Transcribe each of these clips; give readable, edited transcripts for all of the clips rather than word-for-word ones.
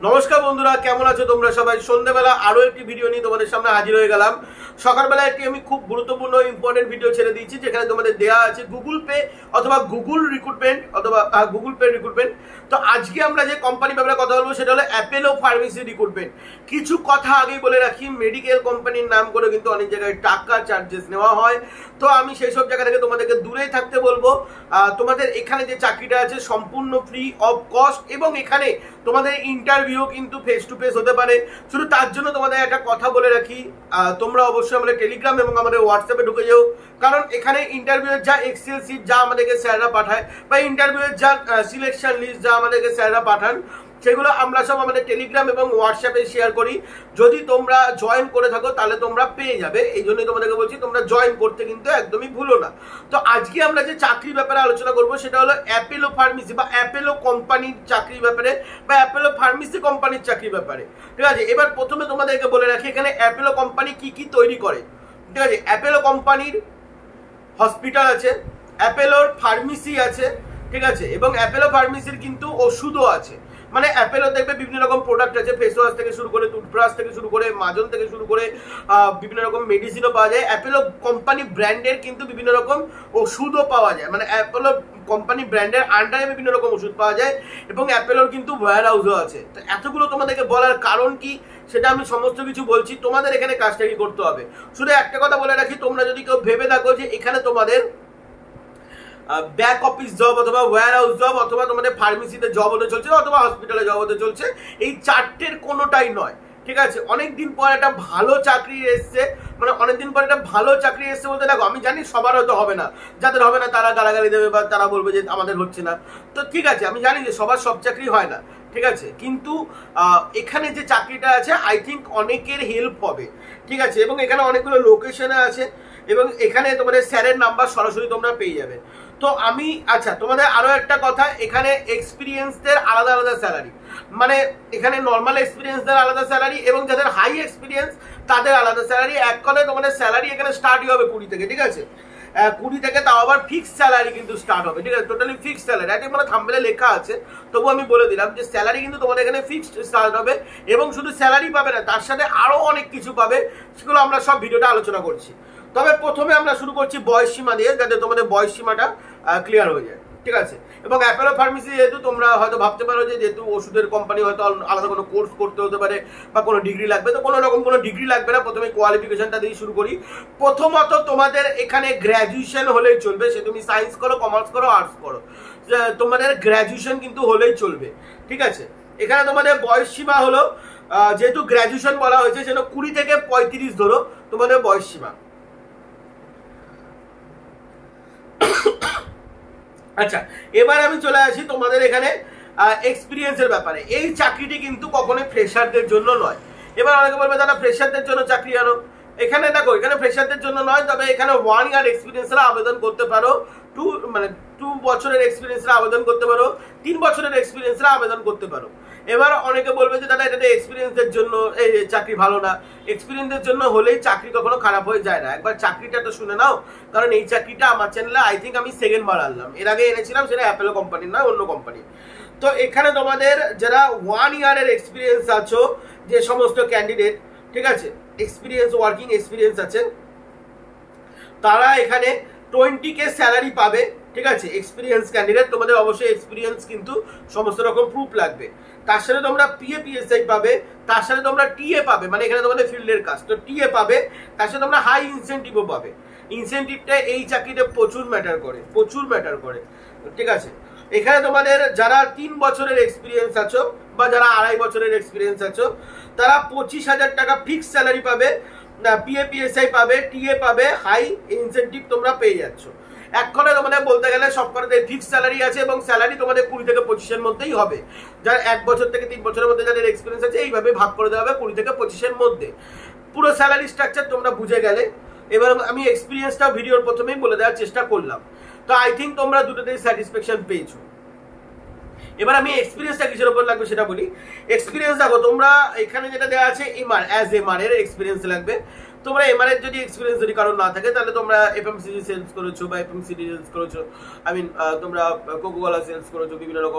নমস্কার বন্ধুরা, কেমন আছো তোমরা সবাই? সন্ধ্যাবেলা আরো একটি ভিডিও নিয়ে তোমাদের সামনে হাজির হয়ে গেলাম। সকালবেলা একটি আমি খুব গুরুত্বপূর্ণ ইম্পর্টেন্ট ভিডিও ছেড়ে দিয়েছি, যেখানে তোমাদের দেয়া আছে গুগল পে অথবা গুগল রিক্রুটমেন্ট অথবা গুগল পে রিক্রুটমেন্ট। তো আজকে আমরা যে কোম্পানি ব্যাপারে কথা বলবো সেটা হলো অ্যাপেলো ফার্মেসি রিক্রুটমেন্ট। কিছু কথা আগেই বলে রাখি, মেডিকেল কোম্পানির নাম করে কিন্তু অনেক জায়গায় টাকা চার্জেস নেওয়া হয়। তো আমি সেই সব জায়গা থেকে তোমাদেরকে দূরেই থাকতে বলবো। তোমাদের এখানে যে চাকরিটা আছে সম্পূর্ণ ফ্রি অফ কস্ট, এবং এখানে তোমাদের ইন্টারভিউ কিন্তু ফেস টু ফেস হতে পারে। শুধু তার জন্য তোমাদের একটা কথা বলে রাখি, তোমরা অবশ্যই আমাদের টেলিগ্রাম এবং আমাদের হোয়াটসঅ্যাপে ঢুকে যাও, কারণ এখানে ইন্টারভিউয়ের যা এক্সেল শিট যা আমাদেরকে স্যাররা পাঠায় বা ইন্টারভিউয়ের যা সিলেকশন লিস্ট যা আমাদেরকে স্যাররা পাঠান, সেগুলো আমরা সব আমাদের টেলিগ্রাম এবং হোয়াটসঅ্যাপে শেয়ার করি। যদি তোমরা জয়েন করে থাকো তাহলে তোমরা পেয়ে যাবে, এই জন্যই তোমাদেরকে বলছি তোমরা জয়েন করতে কিন্তু একদমই ভুলো না। তো আজকে আমরা যে চাকরির ব্যাপারে আলোচনা করবো সেটা হলো অ্যাপেলো ফার্মেসি বা অ্যাপেলো কোম্পানির চাকরির ব্যাপারে বা অ্যাপেলো ফার্মেসি কোম্পানির চাকরির ব্যাপারে। ঠিক আছে, এবার প্রথমে তোমাদেরকে বলে রাখি এখানে অ্যাপেলো কোম্পানি কি কি তৈরি করে। ঠিক আছে, অ্যাপেলো কোম্পানির হসপিটাল আছে, অ্যাপেলোর ফার্মেসি আছে, ঠিক আছে, এবং অ্যাপেলো ফার্মেসির কিন্তু ওষুধও আছে। মানে অ্যাপেলো দেখবে বিভিন্ন রকম প্রোডাক্ট আছে, ফেস ওয়াশ থেকে শুরু করে টুথব্রাশ থেকে শুরু করে মাজন থেকে শুরু করে বিভিন্ন রকম মেডিসিনও পাওয়া যায়। অ্যাপেলো কোম্পানি ব্র্যান্ডের কিন্তু বিভিন্ন রকম ওষুধও পাওয়া যায়, মানে অ্যাপেলো কোম্পানি ব্র্যান্ডের আন্ডারে বিভিন্ন রকম ওষুধ পাওয়া যায়, এবং অ্যাপেলোর কিন্তু ওয়্যার হাউসও আছে। তো এতগুলো তোমাদেরকে বলার কারণ কি সেটা আমি সমস্ত কিছু বলছি, তোমাদের এখানে কাজটা কি করতে হবে। শুধু একটা কথা বলে রাখি, তোমরা যদি কেউ ভেবে থাকো যে এখানে তোমাদের ব্যাক অফিস জব অথবা ওয়্যার হাউস জব অথবা তোমাদের ফার্মেসিতে জব হতে চলছে অথবা হসপিটালে জব হতে চলছে, এই চারটের কোনোটাই নয়। ঠিক আছে, অনেকদিন পর একটা ভালো চাকরি এসছে, মানে অনেকদিন পর একটা ভালো চাকরি এসছে বলতে দেখো, আমি জানি সবার হয়তো হবে না, যাদের হবে না তারা গালাগালি দেবে বা তারা বলবে যে আমাদের হচ্ছে না। তো ঠিক আছে, আমি জানি যে সবার সব চাকরি হয় না, ঠিক আছে, কিন্তু এখানে যে চাকরিটা আছে আই থিঙ্ক অনেকের হেল্প হবে। ঠিক আছে, এবং এখানে অনেকগুলো লোকেশনে আছে, এবং এখানে তোমাদের স্যারের নাম্বার সরাসরি তোমরা পেয়ে যাবে। তো আমি আচ্ছা তোমাদের আরো একটা কথা, এখানে এক্সপিরিয়েন্সদের আলাদা আলাদা স্যালারি, মানে এখানে নর্মাল এক্সপিরিয়েন্সদের আলাদা স্যালারি এবং যাদের হাই এক্সপিরিয়েন্স তাদের আলাদা স্যালারি। এক কথায় তোমাদের স্যালারি এখানে স্টার্টই হবে 20 থেকে। ঠিক আছে, 20 থেকে, তাও আবার ফিক্সড স্যালারি কিন্তু স্টার্ট হবে। ঠিক আছে, টোটালি ফিক্সড স্যালারি, এটা মানে থাম্বনেলে লেখা আছে, তবু আমি বলে দিলাম যে স্যালারি কিন্তু তোমাদের এখানে ফিক্সড স্টার্ট হবে, এবং শুধু স্যালারি পাবে না, তার সাথে আরো অনেক কিছু পাবে, সেগুলো আমরা সব ভিডিওটা আলোচনা করছি। তবে প্রথমে আমরা শুরু করছি বয়স সীমা দিয়ে, যাতে তোমাদের বয়স সীমাটা ক্লিয়ার হয়ে যায়। ঠিক আছে, এবং অ্যাপেলো ফার্মেসি যেহেতু তোমরা হয়তো ভাবতে পারো যে যেহেতু ওষুধের কোম্পানি হয়তো আলাদা কোনো কোর্স করতে হতে পারে বা কোনো ডিগ্রি লাগবে, তো কোনো রকম কোনো ডিগ্রি লাগবে না। প্রথমে কোয়ালিফিকেশনটা দিয়ে শুরু করি। প্রথমত তোমাদের এখানে গ্র্যাজুয়েশন হলেই চলবে, সে তুমি সায়েন্স করো, কমার্স করো, আর্টস করো, তোমাদের গ্র্যাজুয়েশন কিন্তু হলেই চলবে। ঠিক আছে, এখানে তোমাদের বয়স সীমা হলো, যেহেতু গ্র্যাজুয়েশন বলা হয়েছে সেটা 20 থেকে 35 ধরো তোমাদের বয়স সীমা। আচ্ছা, এবার আমি চলে আসি তোমাদের এখানে এক্সপিরিয়েন্সের ব্যাপারে। এই চাকরিটি কিন্তু কখনোই ফ্রেশারদের জন্য নয়। এবার অনেকে বলবে দাদা ফ্রেশারদের জন্য চাকরি আনো, এখানে দেখো এখানে ফ্রেশারদের জন্য নয়, তবে এখানে 1 ইয়ার এক্সপিরিয়েন্সরা আবেদন করতে পারো, 2 বছরের এক্সপিরিয়েন্সরা আবেদন করতে পারো, 3 বছরের এক্সপিরিয়েন্সরা আবেদন করতে পারো। এবার অনেকে বলবে যে দাদা এটাতে এক্সপিরিয়েন্সের জন্য এই চাকরি ভালো না। এক্সপিরিয়েন্সের জন্য হলেই চাকরি কখনো খারাপ হয়ে যায় না, একবার চাকরিটা তো শুনে নাও, কারণ এই চাকরিটা আমার চ্যানেলে আই থিঙ্ক আমি সেকেন্ড বার আনলাম, এর আগে এনেছিলাম সেটা অ্যাপেলো কোম্পানির নয়, অন্য কোম্পানি। তো এখানে তোমাদের যারা 1 ইয়ারের এক্সপিরিয়েন্স আছো, যে সমস্ত ক্যান্ডিডেট, ঠিক আছে, এক্সপিরিয়েন্স ওয়ার্কিং এক্সপিরিয়েন্স আছে, তারা এখানে 20K স্যালারি পাবে। ঠিক আছে, এক্সপিরিয়েন্স ক্যান্ডিডেট, তোমাদের অবশ্যই এক্সপিরিয়েন্স কিন্তু সমস্ত রকম প্রুফ লাগবে। তার সাথে তোমরা PAPSI পাবে, তার সাথে তোমরা টিএ পাবে, মানে এখানে তোমাদের ফিল্ডের কাজ, তো টিএ পাবে, তার সাথে তোমরা হাই ইনসেন্টিভও পাবে। ইনসেন্টিভটা এই চাকরিতে প্রচুর ম্যাটার করে, প্রচুর ম্যাটার করে। ঠিক আছে, এখানে তোমাদের যারা 3 বছরের এক্সপিরিয়েন্স আছো বা যারা 2.5 বছরের এক্সপিরিয়েন্স আছো, তারা 25,000 টাকা ফিক্সড স্যালারি পাবে, PAPSI পাবে, টিএ পাবে, হাই ইনসেন্টিভ তোমরা পেয়ে যাচ্ছ। এক কথায় তোমাদের বলতে গেলে সব কটাতে ফিক্সড স্যালারি আছে, এবং স্যালারি তোমাদের 20 থেকে 25-এর মধ্যেই হবে। যার 1 বছর থেকে 3 বছরের মধ্যে যাদের এক্সপিরিয়েন্স আছে এইভাবে ভাগ করে দেওয়া হবে 20 থেকে 25-এর মধ্যে। পুরো স্যালারি স্ট্রাকচার তোমরা বুঝে গেলে। এবার আমি এক্সপিরিয়েন্সটা ভিডিওর প্রথমেই বলে দেওয়ার চেষ্টা করলাম, তো আই থিঙ্ক তোমরা দুটোতেই স্যাটিসফ্যাকশন পেয়েছো। এবার আমি এক্সপিরিয়েন্সটা কিসের উপর লাগবে সেটা বলি। এক্সপিরিয়েন্স দেখো, তোমরা এখানে যেটা দেওয়া আছে এমআর, অ্যাজ এমআর এর এক্সপিরিয়েন্স লাগবে। তোমরা এমআর এর যদি এক্সপিরিয়েন্স যদি কারণ না থাকে, তাহলে তোমরা এফএমসিজি সেলস করেছো বা এফএমসিজি সেলস করেছো, তোমরা কোকোকোলা সেলস করেছো,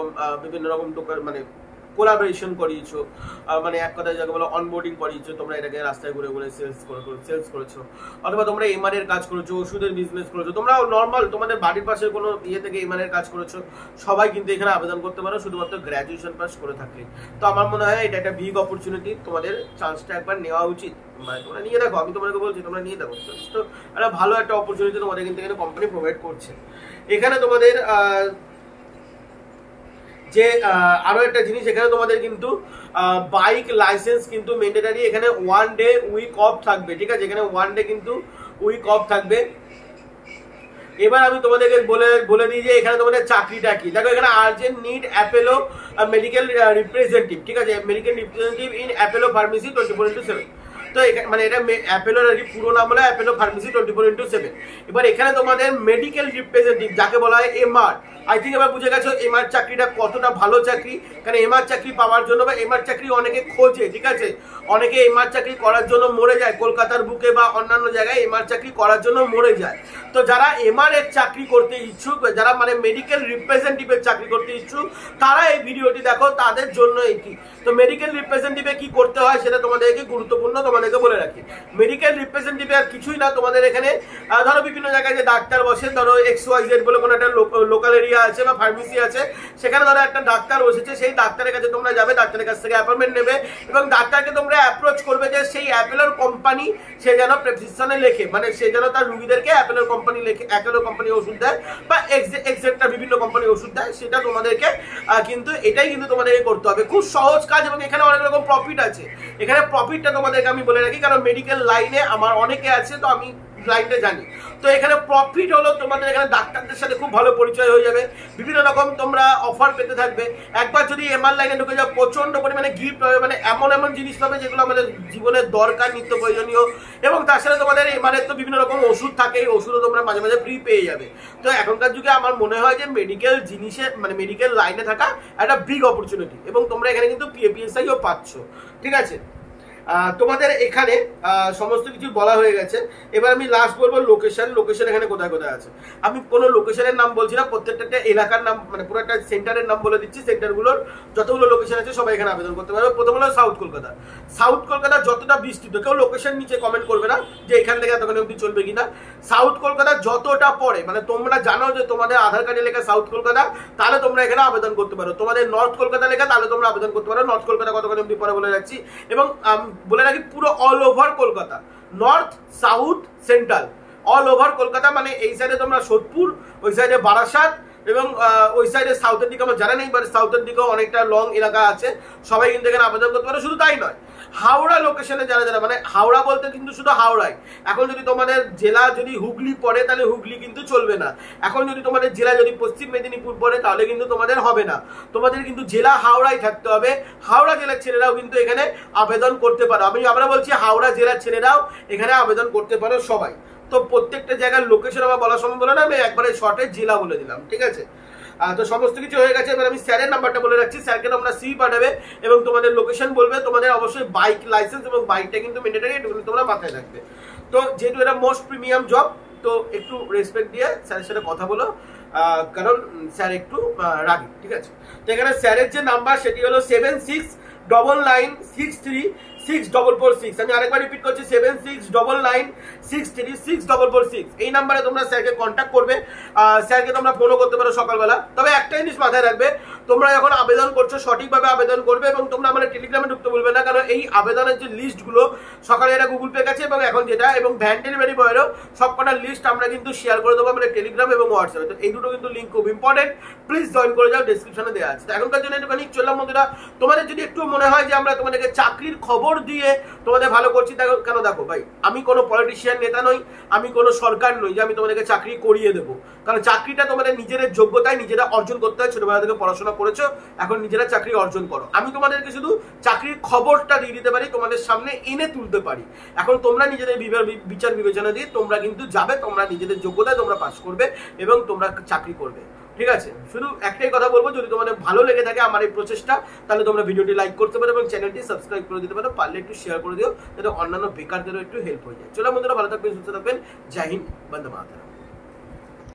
বিভিন্ন রকম দোকান, মানে কোলাবোরেশন করিয়েছো, মানে এক কথায় যাকে বলো অনবোর্ডিং করিয়েছো, তোমরা এটাকে রাস্তায় ঘুরে ঘুরে সেলস করেছো, অথবা তোমরা এমআর এর কাজ করেছো, ওষুধের বিজনেস করেছো, তোমরা নর্মাল তোমাদের বাড়ির পাশের কোনো ইয়ে থেকে এমআর এর কাজ করেছো, সবাই কিন্তু এখানে আবেদন করতে পারো শুধুমাত্র গ্র্যাজুয়েশন পাস করে থাকলে। তো আমার মনে হয় এটা একটা বিগ অপরচুনিটি, তোমাদের চান্সটা একবার নেওয়া উচিত। মানে তোমরা নিয়ে দেখো, আমি তোমাদেরকে বলছি তোমরা নিয়ে দেখো, তো একটা ভালো একটা অপরচুনিটি তোমাদের কিন্তু এখানে কোম্পানি প্রোভাইড করছে। এখানে তোমাদের যে আরো একটা জিনিস, এখানে তোমাদের কিন্তু বাইক লাইসেন্স কিন্তু ম্যান্ডেটরি, এখানে 1 ডে উইক অফ থাকবে, ঠিক আছে, এখানে 1 ডে কিন্তু উইক অফ থাকবে। এবার আমি তোমাদেরকে বলে দিই যে এখানে তোমাদের চাকরিটা কি। দেখো এখানে urgent need Apollo medical representative, ঠিক আছে, medical representative in Apollo pharmacy 24/7। তো মানে এটা অ্যাপেলোর আর কি পুরো নাম হলো অ্যাপেলো ফার্মেসি 24/7। এবার এখানে তোমাদের মেডিকেল রিপ্রেজেন্টেটিভ যাকে বলা হয় এমআর, আই থিঙ্ক এবার বুঝে গেছো এমআর চাকরিটা কতটা ভালো চাকরি। কারণ এমআর চাকরি পাওয়ার জন্য বা এমআর চাকরি অনেকে খোঁজে, ঠিক আছে, অনেকে এমআর চাকরি করার জন্য মরে যায়, কলকাতার বুকে বা অন্যান্য জায়গায় এমআর চাকরি করার জন্য মরে যায়। তো যারা এমআর এর চাকরি করতে ইচ্ছুক, যারা মানে মেডিকেল রিপ্রেজেন্টেটিভের চাকরি করতে ইচ্ছুক, তারা এই ভিডিওটি দেখো, তাদের জন্য এটি। তো মেডিকেল রিপ্রেজেন্টেটিভে কি করতে হয় সেটা তোমাদেরকে গুরুত্বপূর্ণ তোমাদেরকে বলে রাখি। মেডিকেল রিপ্রেজেন্টেটিভ আর কিছুই না, তোমাদের এখানে ধরো বিভিন্ন জায়গায় যে ডাক্তার বসেন, ধরো XYZ বলে কোনো একটা লোকাল এরিয়া আছে বা ফার্মেসি আছে, সেখানে ধরো একটা ডাক্তার বসেছে, সেই ডাক্তারের কাছে তোমরা যাবে, ডাক্তারের কাছ থেকে অ্যাপয়েন্টমেন্ট নেবে এবং ডাক্তারকে তোমরা অ্যাপ্রোচ করবে যে সেই অ্যাপেলোর কোম্পানি সে যেন প্রেসক্রিপশনে লেখে, মানে সে যেন তার রুগীদেরকে অ্যাপেলোর কোম্পানি লেখে, অ্যাপেলোর কোম্পানি ওষুধ দেয় বা এক্সেট্রা বিভিন্ন কোম্পানি ওষুধ দেয়, সেটা তোমাদেরকে কিন্তু এটাই কিন্তু তোমাদেরকে করতে হবে। খুব সহজ কাজ এবং এখানে অনেক রকম প্রফিট আছে। এখানে প্রফিটটা তোমাদেরকে আমি বলে রাখি, কারণ মেডিকেল লাইনে আমার অনেকে আছে, তো আমি লাইনটা জানি। তো এখানে প্রফিট হলো তোমাদের এখানে ডাক্তারদের সাথে খুব ভালো পরিচয় হয়ে যাবে, বিভিন্ন রকম তোমরা অফার পেতে থাকবে। একবার যদি এমআর লাইনে ঢুকে যাও, প্রচন্ড পরিমাণে গিফট পাবে, মানে এমন এমন জিনিস পাবে যেগুলো আমাদের জীবনের দরকার, নিত্য প্রয়োজনীয়। এবং তার সাথে তোমাদের এমআরের তো বিভিন্ন রকম ওষুধ থাকে, এই ওষুধও তোমরা মাঝে মাঝে ফ্রি পেয়ে যাবে। তো এখনকার যুগে আমার মনে হয় যে মেডিকেল জিনিসে মানে মেডিকেল লাইনে থাকা একটা বিগ অপরচুনিটি, এবং তোমরা এখানে কিন্তু PAPSIও পাচ্ছ, ঠিক আছে। তোমাদের এখানে সমস্ত কিছু বলা হয়ে গেছে। এবার আমি লাস্ট বলবো লোকেশন এখানে কোথায় কোথায় আছে। আমি কোনো লোকেশনের নাম বলছি না, প্রত্যেকটা এলাকার নাম, মানে পুরো একটা সেন্টারের নাম বলে দিচ্ছি। সেন্টারগুলোর যতগুলো লোকেশন আছে সবাই এখানে আবেদন করতে পারবে। প্রথম হলো সাউথ কলকাতা যতটা বিস্তৃত, কেউ লোকেশন নিচে কমেন্ট করবে না যে এখান থেকে এতখানি অব্দি চলবে কিনা। সাউথ কলকাতা যতটা পড়ে, মানে তোমরা জানো যে তোমাদের আধার কার্ডে লেখা সাউথ কলকাতা, তাহলে তোমরা এখানে আবেদন করতে পারো। তোমাদের নর্থ কলকাতা লেখা, তাহলে তোমরা আবেদন করতে পারো। নর্থ কলকাতা কতখানি অব্দি পরে বলে যাচ্ছি, এবং বলে রাখি পুরো all over Kolkata, north south central all over Kolkata, মানে এই সাইডে তোমরা সোদপুর, ওই সাইডে বারাসাত, এবং ওই সাইডে সাউথের দিকে আমার জানা নেই, বাট সাউথের দিকেও অনেকটা লং এলাকা আছে, সবাই কিন্তু এখানে আবেদন করতে পারো। শুধু তাই নয়, হাওড়া লোকেশনে যারা মানে হাওড়া বলতে কিন্তু শুধু হাওড়ায়। এখন যদি তোমাদের জেলা যদি হুগলি পড়ে, তাহলে হুগলি কিন্তু চলবে না। এখন যদি তোমাদের জেলা যদি পশ্চিম মেদিনীপুর পড়ে, তাহলে কিন্তু তোমাদের হবে না। তোমাদের কিন্তু জেলা হাওড়ায় থাকতে হবে। হাওড়া জেলার ছেলেরাও কিন্তু এখানে আবেদন করতে পারো। আমরা বলছি হাওড়া জেলার ছেলেরাও এখানে আবেদন করতে পারো সবাই। তো প্রত্যেকটা জায়গার লোকেশন আমার বলা সম্ভব হলো না, আমি একবারে শর্টে জেলা বলে দিলাম, ঠিক আছে। তো সমস্ত কিছু হয়ে গেছে। এবার আমি স্যারের নাম্বারটা বলে রাখছি, স্যারকে তোমরা CV পাঠাবে এবং তোমাদের লোকেশন বলবে। তোমাদের অবশ্যই বাইক লাইসেন্স এবং বাইকটা কিন্তু ম্যান্ডেটরি, এটা তোমরা মাথায় রাখবে। তো যেহেতু এটা মোস্ট প্রিমিয়াম জব, তো একটু রেসপেক্ট দিয়ে স্যারের সাথে কথা বলো, কারণ স্যার একটু রাগি, ঠিক আছে। তো এখানে স্যারের যে নাম্বার সেটি হলো 7699636446। আমি আরেকবার রিপিট করছি, 7699636446। এই নাম্বারে তোমরা স্যারকে কন্ট্যাক্ট করবে। স্যারকে তোমরা ফোনও করতে পারো সকালবেলা। তবে একটা জিনিস মাথায় রাখবে, তোমরা যখন আবেদন করছো সঠিকভাবে আবেদন করবে, এবং তোমরা আমাদের টেলিগ্রামে ঢুকতে বলবে না, কারণ এই আবেদনের যে লিস্টগুলো সকালে এটা গুগল পে গেছে, এবং এখন যেটা এবং ভ্যান ডেলিভারি বয়েরও সবকটা লিস্ট আমরা কিন্তু শেয়ার করে দেবো আমাদের টেলিগ্রাম এবং হোয়াটসঅ্যাপে। তো এই দুটো কিন্তু লিঙ্ক খুব ইম্পর্টেন্ট, প্লিজ জয়েন করে যাও, ডেসক্রিপশনে দেওয়া আছে। এখনকার জন্য একটুখানি চললাম বন্ধুরা। তোমাদের যদি একটু মনে হয় যে আমরা তোমাদেরকে চাকরির খবর দিয়ে তোমাদের ভালো করছি, কেন দেখো ভাই, আমি কোনো পলিটিশিয়ান নেতা নই, আমি কোনো সরকার নই যে আমি তোমাদেরকে চাকরি করিয়ে দেবো। কারণ চাকরিটা তোমাদের নিজেদের যোগ্যতায় নিজেরা অর্জন করতে হয়। ছোটবেলা থেকে পড়াশোনা করেছো, এখন নিজেরা চাকরি অর্জন করো। আমি তোমাদেরকে শুধু চাকরির খবরটা দিয়ে দিতে পারি, তোমাদের সামনে এনে তুলতে পারি। এখন তোমরা নিজেদের বিচার বিবেচনা দিয়ে তোমরা কিন্তু যাবে, তোমরা নিজেদের যোগ্যতায় তোমরা পাস করবে এবং তোমরা চাকরি করবে, ঠিক আছে। শুধু একটাই কথা বলবো, যদি তোমাদের ভালো লেগে থাকে আমার এই প্রচেষ্টা, তাহলে তোমরা ভিডিওটি লাইক করতে পারো এবং চ্যানেলটি সাবস্ক্রাইব করে দিতে পারো। পারলে একটু শেয়ার করে দিও, যাতে অন্যান্য বেকারদেরও একটু হেল্প হয়ে যায়। চলো বন্ধুরা, ভালো থাকবেন, সুস্থ থাকবেন। জয় হিন্দ, বন্দে মাতরম।